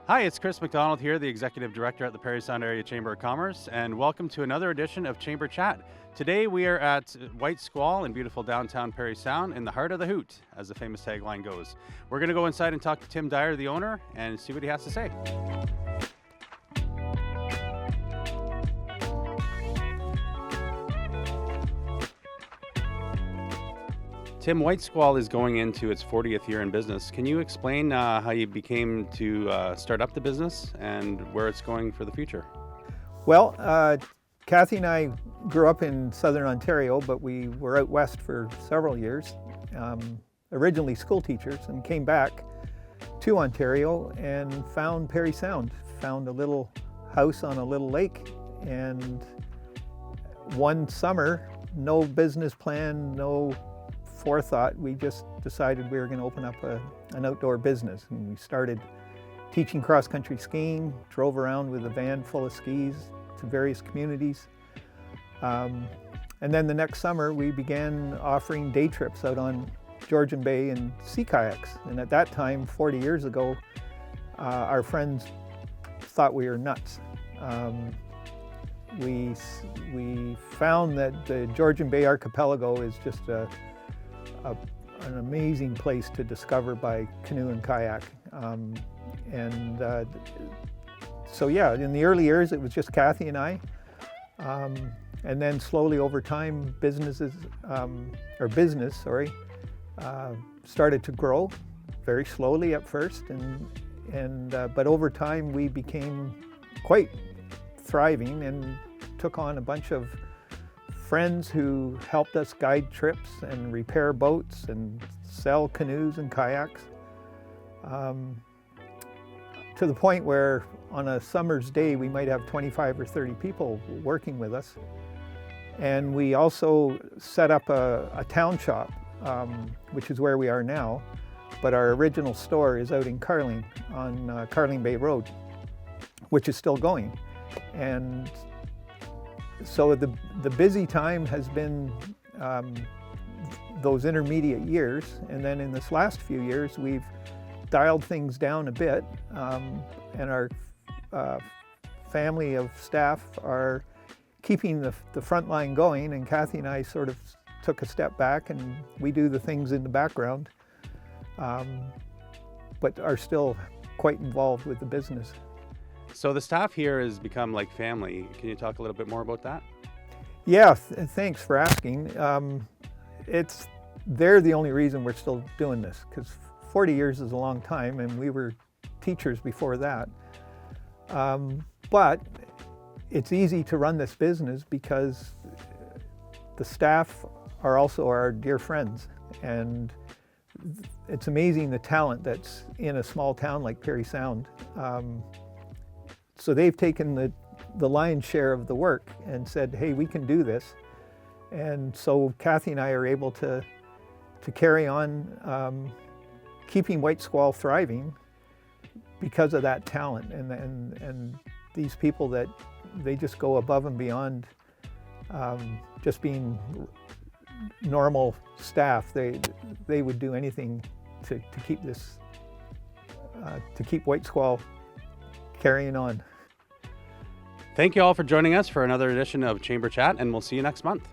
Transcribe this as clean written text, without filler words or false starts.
Hi, it's Chris McDonald here, the Executive Director at the Parry Sound Area Chamber of Commerce, and welcome to another edition of Chamber Chat. Today we are at White Squall in beautiful downtown Parry Sound in the heart of the hoot, as the famous tagline goes. We're going to go inside and talk to Tim Dyer, the owner, and see what he has to say. Tim, White Squall is going into its 40th year in business. Can you explain how you became to start up the business and where it's going for the future? Well, Kathy and I grew up in Southern Ontario, but we were out west for several years, originally school teachers, and came back to Ontario and found Parry Sound, found a little house on a little lake, and one summer, no business plan, no forethought, we just decided we were going to open up an outdoor business, and we started teaching cross-country skiing, drove around with a van full of skis to various communities, and then the next summer we began offering day trips out on Georgian Bay and sea kayaks. And at that time, 40 years ago, our friends thought we were nuts. We found that the Georgian Bay archipelago is just an amazing place to discover by canoe and kayak. So yeah, in the early years it was just Kathy and I. And then slowly over time, business started to grow, very slowly at first, but over time we became quite thriving and took on a bunch of friends who helped us guide trips and repair boats and sell canoes and kayaks, to the point where on a summer's day we might have 25 or 30 people working with us. And we also set up a town shop, which is where we are now, but our original store is out in Carling on Carling Bay Road, which is still going. And so the busy time has been those intermediate years, and then in this last few years we've dialed things down a bit, and our family of staff are keeping the front line going, and Kathy and I sort of took a step back and we do the things in the background, but are still quite involved with the business. So the staff here has become like family. Can you talk a little bit more about that? Yeah, thanks for asking. They're the only reason we're still doing this, because 40 years is a long time and we were teachers before that. But it's easy to run this business because the staff are also our dear friends, and it's amazing the talent that's in a small town like Parry Sound. So they've taken the lion's share of the work and said, hey, we can do this. And so Kathy and I are able to carry on keeping White Squall thriving because of that talent and these people that they just go above and beyond just being normal staff. They would do anything to keep this to keep White Squall carrying on. Thank you all for joining us for another edition of Chamber Chat, and we'll see you next month.